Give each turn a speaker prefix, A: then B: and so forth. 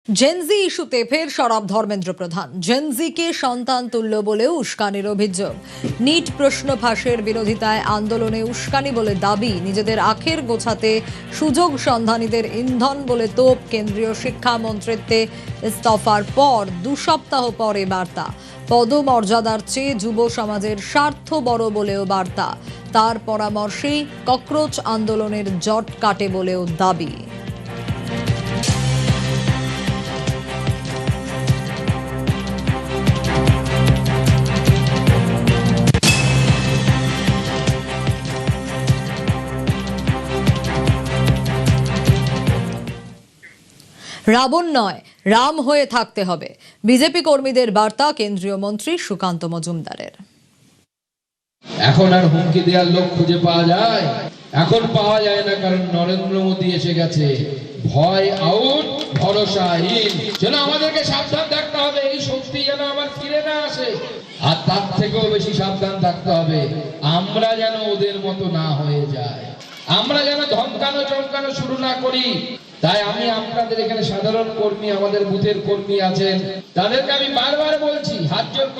A: Gen Z ইস্যুতে ফের সরব ধর্মেন্দ্র প্রধান। জেনজিকে সন্তান তুল্য বলেও উস্কানির অভিযোগ। নিট প্রশ্ন ফাঁসের বিরোধিতায় আন্দোলনে উস্কানি বলে দাবি। নিজেদের আখের গোছাতে সুযোগ সন্ধানীদের ইন্ধন বলে তোপ কেন্দ্রীয় শিক্ষা মন্ত্রিত্বে ইস্তফার পর 2 সপ্তাহ পরে বার্তা। পদমর্যাদার চেয়ে যুব সমাজের স্বার্থ বড় বলেও বার্তা। তার পরামর্শেই ককরোচ আন্দোলনের জট কাটে বলেও দাবি। রাবণ নয়, রাম হয়ে থাকতে হবে, বিজেপি কর্মীদের বার্তা কেন্দ্রীয় মন্ত্রী সুকান্ত মজুমদারের।
B: এখন আর হুমকি দেওয়ার লোক খুঁজে পাওয়া যায়? এখন পাওয়া যায় না, কারণ নরেন্দ্র মোদী এসে গেছে। ভয় আউট, ভরসাহীন। যেন আমাদেরকে সাবধান থাকতে হবে, এই শক্তি যেন আবার ফিরে না আসে। আর তার থেকেও বেশি সাবধান থাকতে হবে আমরা যেন ওদের মতো না হয়ে যায়, আমরা যেন ধমকানো চমকানো শুরু না করি। তাই আমি আপনাদের এখানে সাধারণ কর্মী, আমাদের বুথের কর্মী আছেন, তাদেরকে আমি বারবার বলছি, হাত জোড় করে